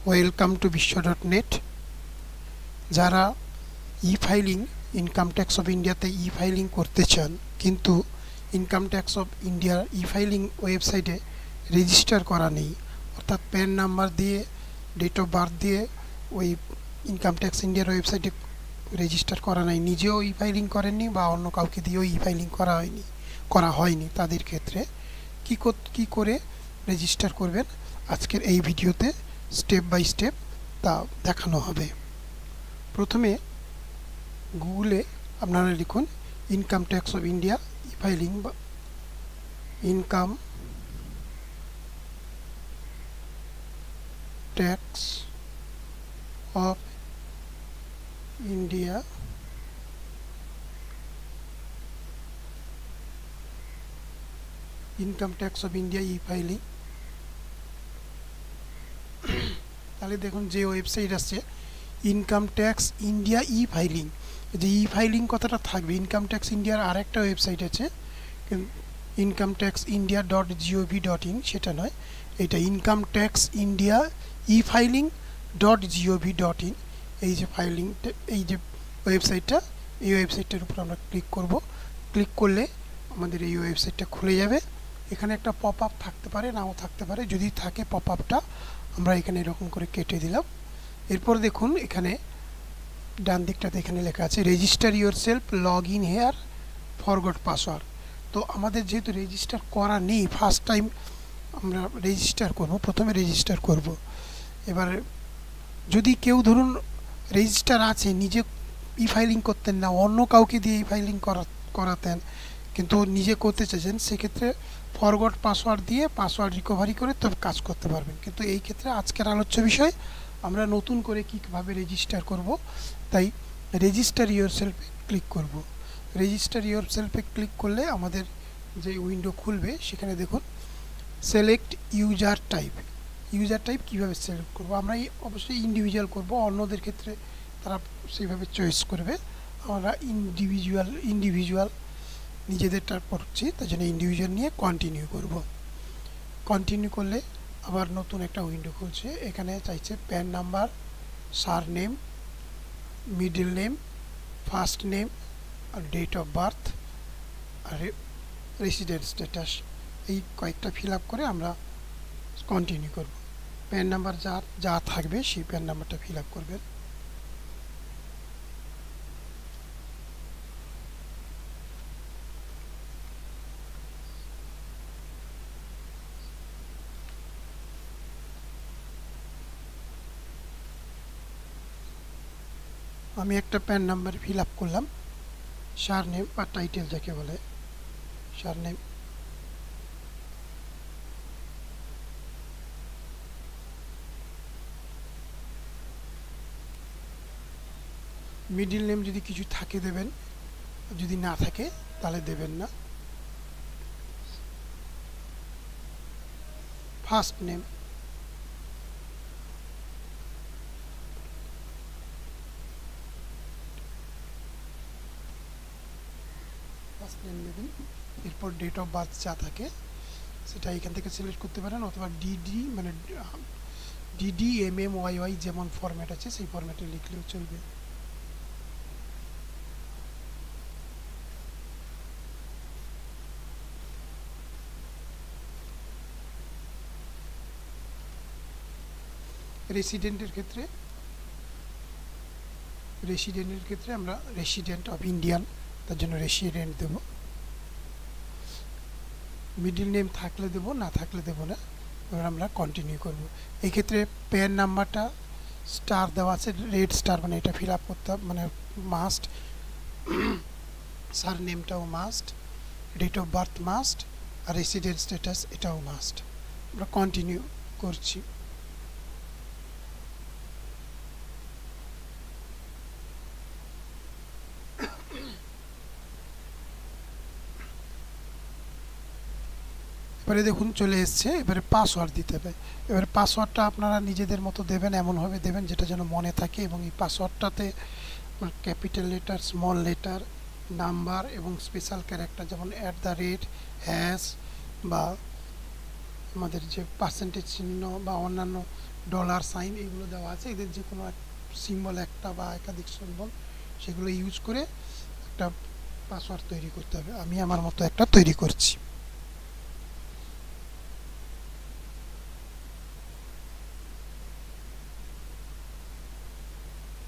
Welcome to বিশ্ব.নেট। যারা e filing income tax of ইন্ডিয়াতে ই ফাইলিং করতে চান কিন্তু ইনকাম ট্যাক্স অফ ইন্ডিয়ার ই ফাইলিং ওয়েবসাইটে রেজিস্টার করা নেই, অর্থাৎ প্যান নাম্বার দিয়ে ডেট অফ বার্থ দিয়ে ওই ইনকাম ট্যাক্স ইন্ডিয়ার ওয়েবসাইটে রেজিস্টার করা নাই, নিজেও ই ফাইলিং করেননি বা অন্য কাউকে দিয়েও ই ফাইলিং করা হয়নি, তাদের ক্ষেত্রে কি করে রেজিস্টার করবেন আজকের এই ভিডিওতে স্টেপ বাই স্টেপ তা দেখানো হবে। প্রথমে গুগলে আপনারা লিখুন income tax of India e filing বা income tax of India income tax of India e filing. তাহলে দেখুন যে ওয়েবসাইট আছে income tax India e filing, যে ই ফাইলিং কথাটা থাকবে। ইনকাম ট্যাক্স ইন্ডিয়ার আরেকটা ওয়েবসাইট আছে ইনকাম ট্যাক্স ইন্ডিয়া .gov.in, সেটা নয়, এটা income tax India e filing .gov.in। এই যে ফাইলিং, এই যে ওয়েবসাইটটা, এই ওয়েবসাইটটার উপর আমরা ক্লিক করব। ক্লিক করলে আমাদের এই ওয়েবসাইটটা খুলে যাবে। এখানে একটা পপ আপ থাকতে পারে, নাও থাকতে পারে। যদি থাকে পপ আপটা আমরা এখানে এরকম করে কেটে দিলাম। এরপর দেখুন এখানে ডান দিকটাতে এখানে লেখা আছে register your self, log in here, forgot password. তো আমাদের যেহেতু রেজিস্টার করা নেই, ফার্স্ট টাইম আমরা রেজিস্টার করব, প্রথমে রেজিস্টার করব। এবার যদি কেউ ধরুন রেজিস্টার আছে, নিজে ই ফাইলিং করতেন না, অন্য কাউকে দিয়ে ই ফাইলিং করাতেন কিন্তু নিজে করতে চাইছেন, সেক্ষেত্রে ফরগট পাসওয়ার্ড দিয়ে পাসওয়ার্ড রিকভারি করে তবে কাজ করতে পারবেন। কিন্তু এই ক্ষেত্রে আজকের আলোচ্য বিষয় আমরা নতুন করে কীভাবে রেজিস্টার করব, তাই রেজিস্টার ইউর সেলফে ক্লিক করব। রেজিস্টার ইউর সেলফে ক্লিক করলে আমাদের যে উইন্ডো খুলবে সেখানে দেখুন select user type. User type কীভাবে সিলেক্ট করব, আমরা অবশ্যই ইন্ডিভিজুয়াল করব, অন্যদের ক্ষেত্রে তারা সেইভাবে চয়েস করবে। আমরা ইন্ডিভিজুয়াল নিজেদেরটা করছি, তাই জন্য ইন্ডিভিজুয়াল নিয়ে কন্টিনিউ করব। কন্টিনিউ করলে আবার নতুন একটা উইন্ডো খুলছে। এখানে চাইছে PAN number, surname, middle name, first name, আর ডেট অফ বার্থ, আর রেসিডেন্ট স্ট্যাটাস। এই কয়েকটা ফিল আপ করে আমরা কন্টিনিউ করব। প্যান নাম্বার যা থাকবে সেই প্যান নাম্বারটা ফিল আপ করবেন। আমি একটা প্যান নাম্বার ফিল আপ করলাম। সার নেম বা টাইটেল যাকে বলে, সার নেম, মিডল নেম যদি কিছু থাকে দেবেন, যদি না থাকে তাহলে দেবেন না। ফার্স্ট নেম, দেবেন। এরপর ডেট অফ বার্থ যা থাকে সেটা এখান থেকে সিলেক্ট করতে পারেন, অথবা ডিডি মানে DDMMYY যেমন ফরম্যাট আছে সেই ফরম্যাটে লিখলেও চলবে। রেসিডেন্টের ক্ষেত্রে আমরা রেসিডেন্ট অফ ইন্ডিয়ান, তার জন্য রেসিডেন্ট দেব। মিডল নেম থাকলে দেব, না থাকলে দেব না। এবার আমরা কন্টিনিউ করব। এই ক্ষেত্রে প্যান নাম্বারটা স্টার দেওয়া আছে, রেড স্টার, মানে এটা ফিল আপ করতে মানে মাস্ট। সার নেমটাও must, date of birth must, আর রেসিডেন্ট স্ট্যাটাস এটাও মাস্ট। আমরা কন্টিনিউ করছি। এবারে দেখুন চলে এসছে। এবারে পাসওয়ার্ড দিতে হবে। এবারে পাসওয়ার্ডটা আপনারা নিজেদের মতো দেবেন, এমনভাবে দেবেন যেটা যেন মনে থাকে, এবং এই পাসওয়ার্ডটাতে capital letter, small letter, number এবং স্পেশাল ক্যারেক্টার যেমন @ হ্যাশ বা আমাদের যে পার্সেন্টেজ চিহ্ন বা অন্যান্য ডলার সাইন এগুলো দেওয়া আছে, এদের যে কোনো সিম্বল একটা বা একাধিক সিম্বল সেগুলো ইউজ করে একটা পাসওয়ার্ড তৈরি করতে হবে। আমি আমার মতো একটা তৈরি করছি।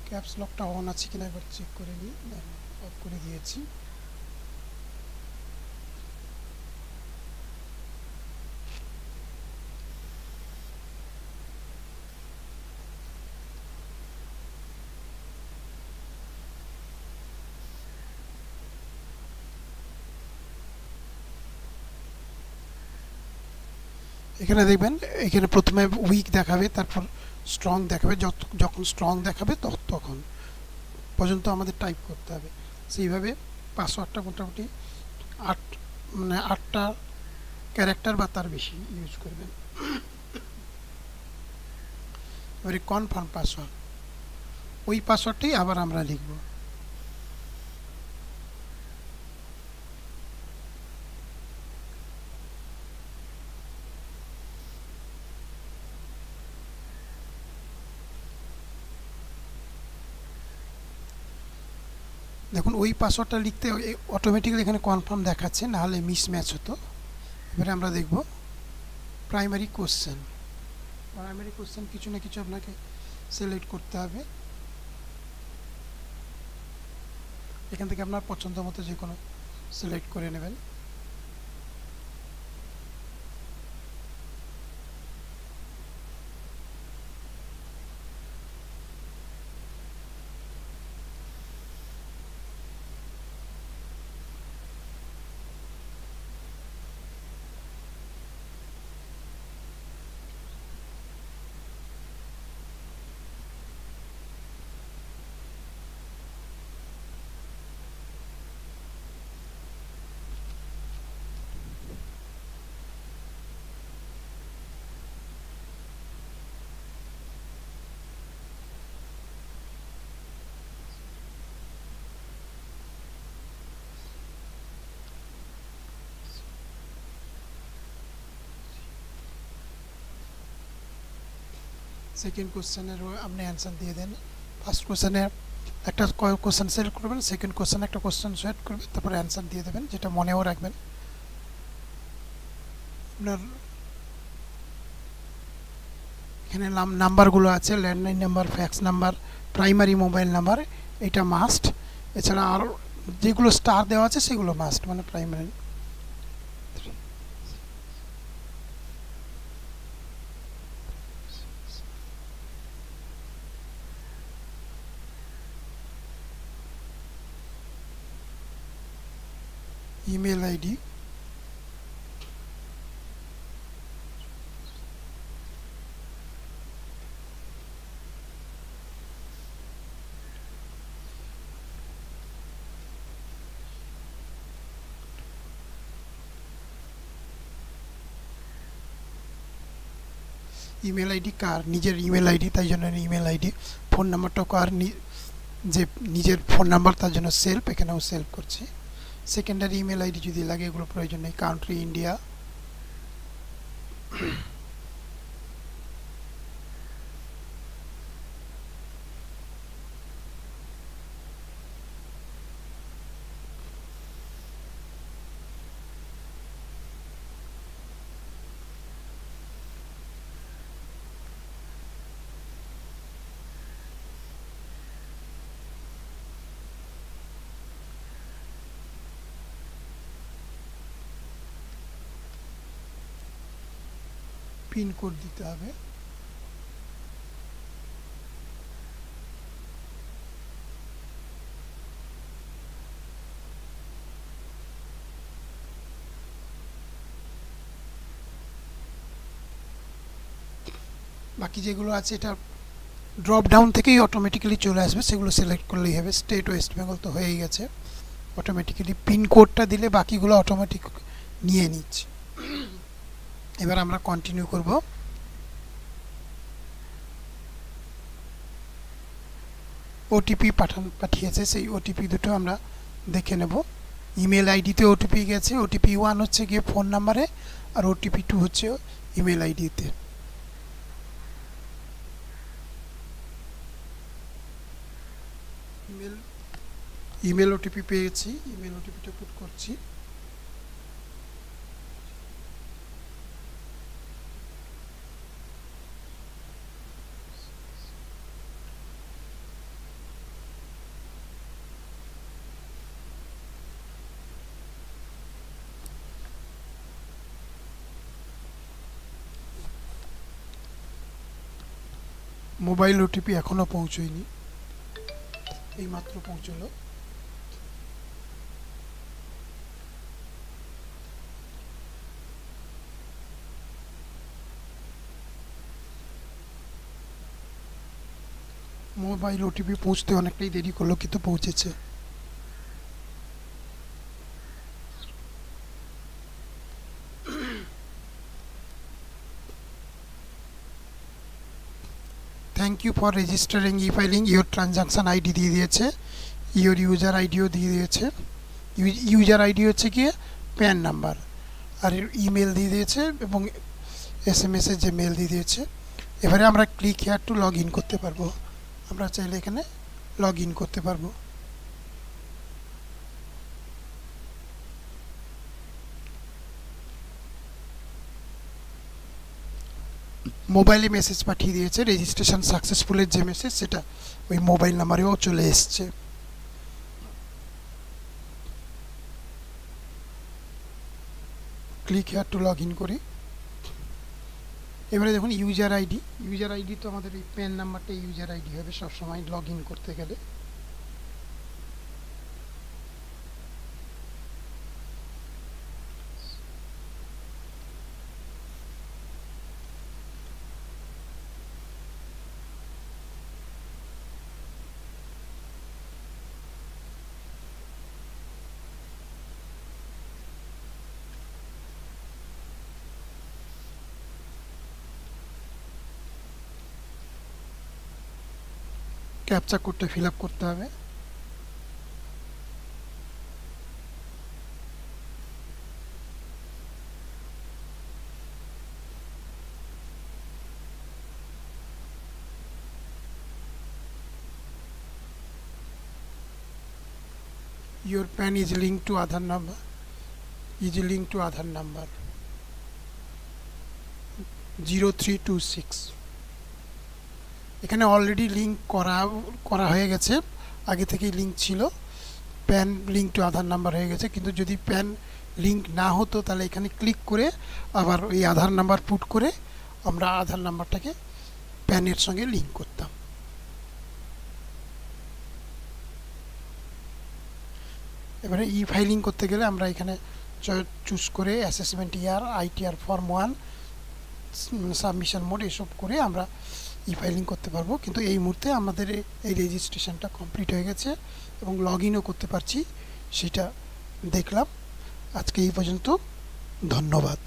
ক্যাপস লকটা অন আছে কিনা একবার চেক করে নিই। অফ করে দিয়েছি। এখানে দেখবেন, এখানে প্রথমে উইক দেখাবে, তারপর স্ট্রং দেখাবে। যখন স্ট্রং দেখাবে তখন পর্যন্ত আমাদের টাইপ করতে হবে। সেইভাবে পাসওয়ার্ডটা মোটামুটি 8টা ক্যারেক্টার বা তার বেশি ইউজ করবেন। এবারে কনফার্ম পাসওয়ার্ড, ওই পাসওয়ার্ডটাই আবার আমরা লিখব। দেখুন ওই পাসওয়ার্ডটা লিখতে অটোমেটিক্যালি এখানে কনফার্ম দেখাচ্ছে, নাহলে মিসম্যাচ হতো। এবারে আমরা দেখব প্রাইমারি কোশ্চেন। প্রাইমারি কোশ্চেন কিছু না কিছু আপনাকে সিলেক্ট করতে হবে। এখান থেকে আপনার পছন্দ মতো যে কোনো সিলেক্ট করে নেবেন। সেকেন্ড কোশ্চেনেরও আপনি অ্যান্সার দিয়ে দেন। ফার্স্ট কোশ্চেনের একটা কোশ্চেন সিলেক্ট করবেন, সেকেন্ড কোশ্চেনে একটা কোশ্চেন সিলেক্ট করবেন, তারপরে অ্যান্সার দিয়ে দেবেন, যেটা মনেও রাখবেন। আপনার এখানে নাম্বারগুলো আছে, landline number, fax number, primary mobile number, এটা মাস্ট। এছাড়া আর যেগুলো স্টার দেওয়া আছে সেগুলো মাস্ট, মানে primary. Email ID, email ID কার? নিজের ইমেল আইডি, তাই জন্য ইমেল আইডি। ফোন নাম্বারটাও কার? যে নিজের ফোন নাম্বার, তার জন্য সেলফ, এখানেও সেলফ করছি। সেকেন্ডারি ইমেল আইডি যদি লাগে এগুলো প্রয়োজন নেই। কান্ট্রি ইন্ডিয়া, পিনকোড দিতে হবে। বাকি যেগুলো আছে এটা ড্রপ ডাউন থেকেই অটোমেটিক্যালি চলে আসবে, সেগুলো সিলেক্ট করলেই হবে। স্টেট ওয়েস্ট বেঙ্গল তো হয়েই গেছে, অটোমেটিক্যালি পিনকোডটা দিলে বাকিগুলো অটোমেটিক নিয়ে নিচ্ছে। এবার আমরা কন্টিনিউ করব। ওটিপি পাঠিয়েছে, সেই ওটিপি দুটো আমরা দেখে নেব। ইমেল আইডিতে ওটিপি গেছে, ওটিপি 1 হচ্ছে গিয়ে ফোন নাম্বারে, আর ওটিপি 2 হচ্ছে ইমেল আইডিতে। ইমেল ইমেল ওটিপি পেয়েছি, ইমেল ওটিপিটা পুট করছি। মোবাইল ওটিপি এখনো পৌঁছয়নি, এইমাত্র পৌঁছলো। মোবাইল ওটিপি পৌঁছতে অনেকটাই দেরি করলো, কিন্তু পৌঁছেছে। Thank you for registering e filing, your transaction ID দিয়ে দিয়েছে, ইউর ইউজার আইডিও দিয়ে দিয়েছে। ইউজার আইডি হচ্ছে গিয়ে প্যান নাম্বার, আর ইমেল দিয়ে দিয়েছে এবং SMS এর যে মেল দিয়ে দিয়েছে। এবারে আমরা click here two log in করতে পারবো, আমরা চাইলে এখানে লগ ইন করতে পারবো। মোবাইলে মেসেজ পাঠিয়ে দিয়েছে রেজিস্ট্রেশন সাকসেসফুলের যে মেসেজ, সেটা ওই মোবাইল নাম্বারেও চলে এসছে। Click here two log in করি। এবারে দেখুন ইউজার আইডি তো আমাদের এই প্যান নাম্বারটা ইউজার আইডি হবে সবসময় লগ ইন করতে গেলে। ক্যাপচা কোডটা ফিল আপ করতে হবে। Your PAN is linked to Aadhaar number. 0326। এখানে অলরেডি লিঙ্ক করা হয়ে গেছে, আগে থেকেই লিঙ্ক ছিল, pan link to Aadhaar number হয়ে গেছে। কিন্তু যদি প্যান লিঙ্ক না হতো তাহলে এখানে ক্লিক করে আবার ওই আধার নাম্বার পুট করে আমরা আধার নাম্বারটাকে প্যানের সঙ্গে লিঙ্ক করতাম। এবারে ই ফাইলিং করতে গেলে আমরা এখানে চুজ করে অ্যাসেসমেন্ট ইয়ার, ITR ফর্ম 1, সাবমিশন মোড এসব করে আমরা ই ফাইলিং করতে পারবো। কিন্তু এই মুহূর্তে আমাদের এই রেজিস্ট্রেশনটা কমপ্লিট হয়ে গেছে এবং লগ ইনও করতে পারছি, সেটা দেখলাম। আজকে এই পর্যন্ত, ধন্যবাদ।